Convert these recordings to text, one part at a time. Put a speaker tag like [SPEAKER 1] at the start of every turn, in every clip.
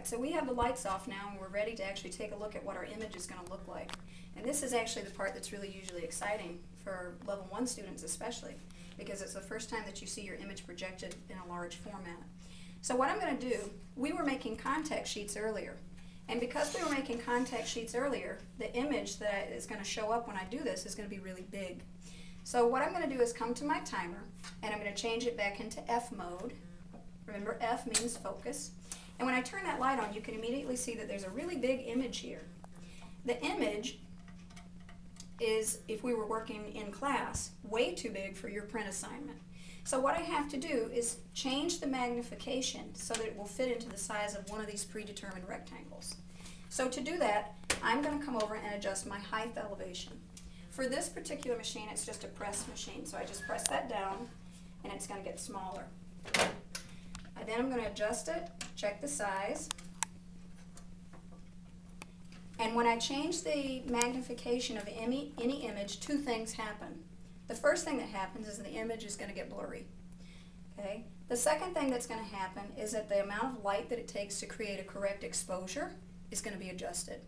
[SPEAKER 1] Alright, so we have the lights off now and we're ready to actually take a look at what our image is going to look like. And this is actually the part that's really usually exciting for level 1 students especially, because it's the first time that you see your image projected in a large format. So what I'm going to do, we were making contact sheets earlier. And because we were making contact sheets earlier, the image that is going to show up when I do this is going to be really big. So what I'm going to do is come to my timer and I'm going to change it back into F mode. Remember, F means focus. And when I turn that light on, you can immediately see that there's a really big image here. The image is, if we were working in class, way too big for your print assignment. So what I have to do is change the magnification so that it will fit into the size of one of these predetermined rectangles. So to do that, I'm going to come over and adjust my height elevation. For this particular machine, it's just a press machine, so I just press that down and it's going to get smaller. Then I'm going to adjust it, check the size, and when I change the magnification of any image, two things happen. The first thing that happens is the image is going to get blurry. Okay? The second thing that's going to happen is that the amount of light that it takes to create a correct exposure is going to be adjusted.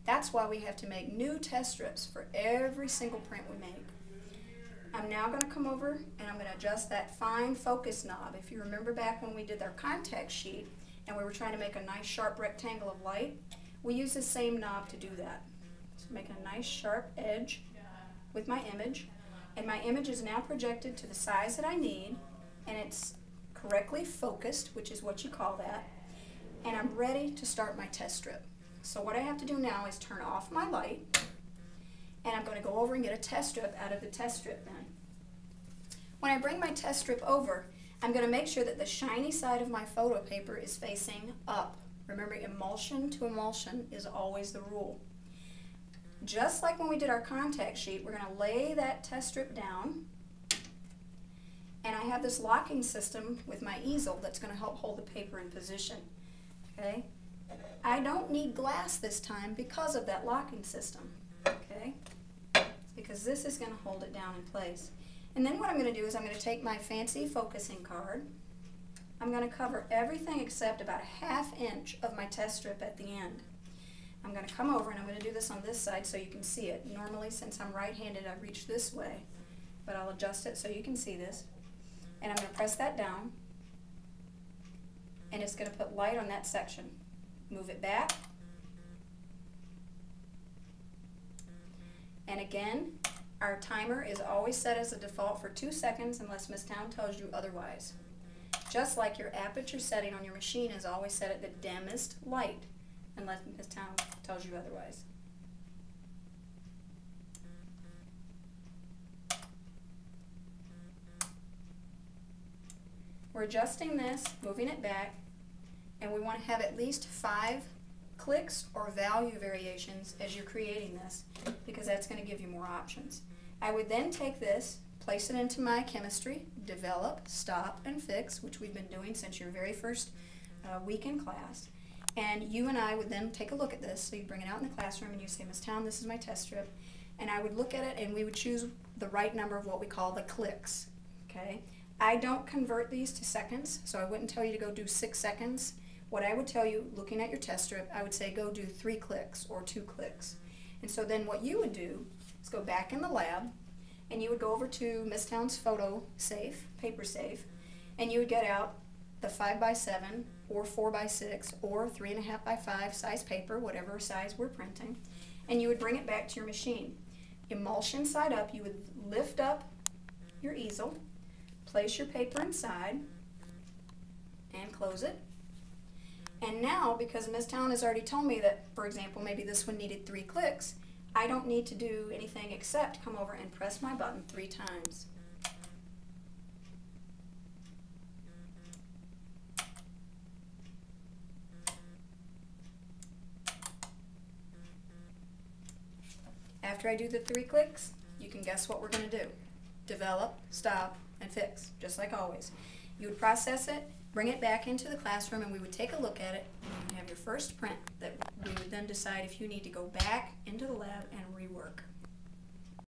[SPEAKER 1] That's why we have to make new test strips for every single print we make. I'm now going to come over and I'm going to adjust that fine focus knob. If you remember back when we did our contact sheet and we were trying to make a nice sharp rectangle of light, we use the same knob to do that. So making a nice sharp edge with my image, and my image is now projected to the size that I need, and it's correctly focused, which is what you call that, and I'm ready to start my test strip. So what I have to do now is turn off my light, and I'm going to go over and get a test strip out of the test strip bin. When I bring my test strip over, I'm going to make sure that the shiny side of my photo paper is facing up. Remember, emulsion to emulsion is always the rule. Just like when we did our contact sheet, we're going to lay that test strip down, and I have this locking system with my easel that's going to help hold the paper in position. Okay? I don't need glass this time because of that locking system. Okay? Because this is going to hold it down in place. And then what I'm going to do is I'm going to take my fancy focusing card. I'm going to cover everything except about a ½ inch of my test strip at the end. I'm going to come over and I'm going to do this on this side so you can see it. Normally, since I'm right-handed, I reach this way, but I'll adjust it so you can see this. And I'm going to press that down, and it's going to put light on that section. Move it back. And again, our timer is always set as a default for 2 seconds unless Miss Town tells you otherwise. Just like your aperture setting on your machine is always set at the dimmest light unless Miss Town tells you otherwise. We're adjusting this, moving it back, and we want to have at least 5 clicks or value variations as you're creating this, because that's going to give you more options. I would then take this, place it into my chemistry, develop, stop, and fix, which we've been doing since your very first week in class. And you and I would then take a look at this. So you bring it out in the classroom and you say, Miss Town, this is my test strip. And I would look at it and we would choose the right number of what we call the clicks. Okay? I don't convert these to seconds, so I wouldn't tell you to go do 6 seconds. What I would tell you, looking at your test strip, I would say go do 3 clicks or 2 clicks. And so then what you would do is go back in the lab and you would go over to Miss Town's photo safe, paper safe, and you would get out the 5x7 or 4x6 or 3.5x5 size paper, whatever size we're printing, and you would bring it back to your machine. Emulsion side up, you would lift up your easel, place your paper inside, and close it. And now, because Miss Town has already told me that, for example, maybe this one needed 3 clicks, I don't need to do anything except come over and press my button 3 times. After I do the 3 clicks, you can guess what we're going to do. Develop, stop, and fix, just like always. You would process it, bring it back into the classroom, and we would take a look at it, and you have your first print that we would then decide if you need to go back into the lab and rework.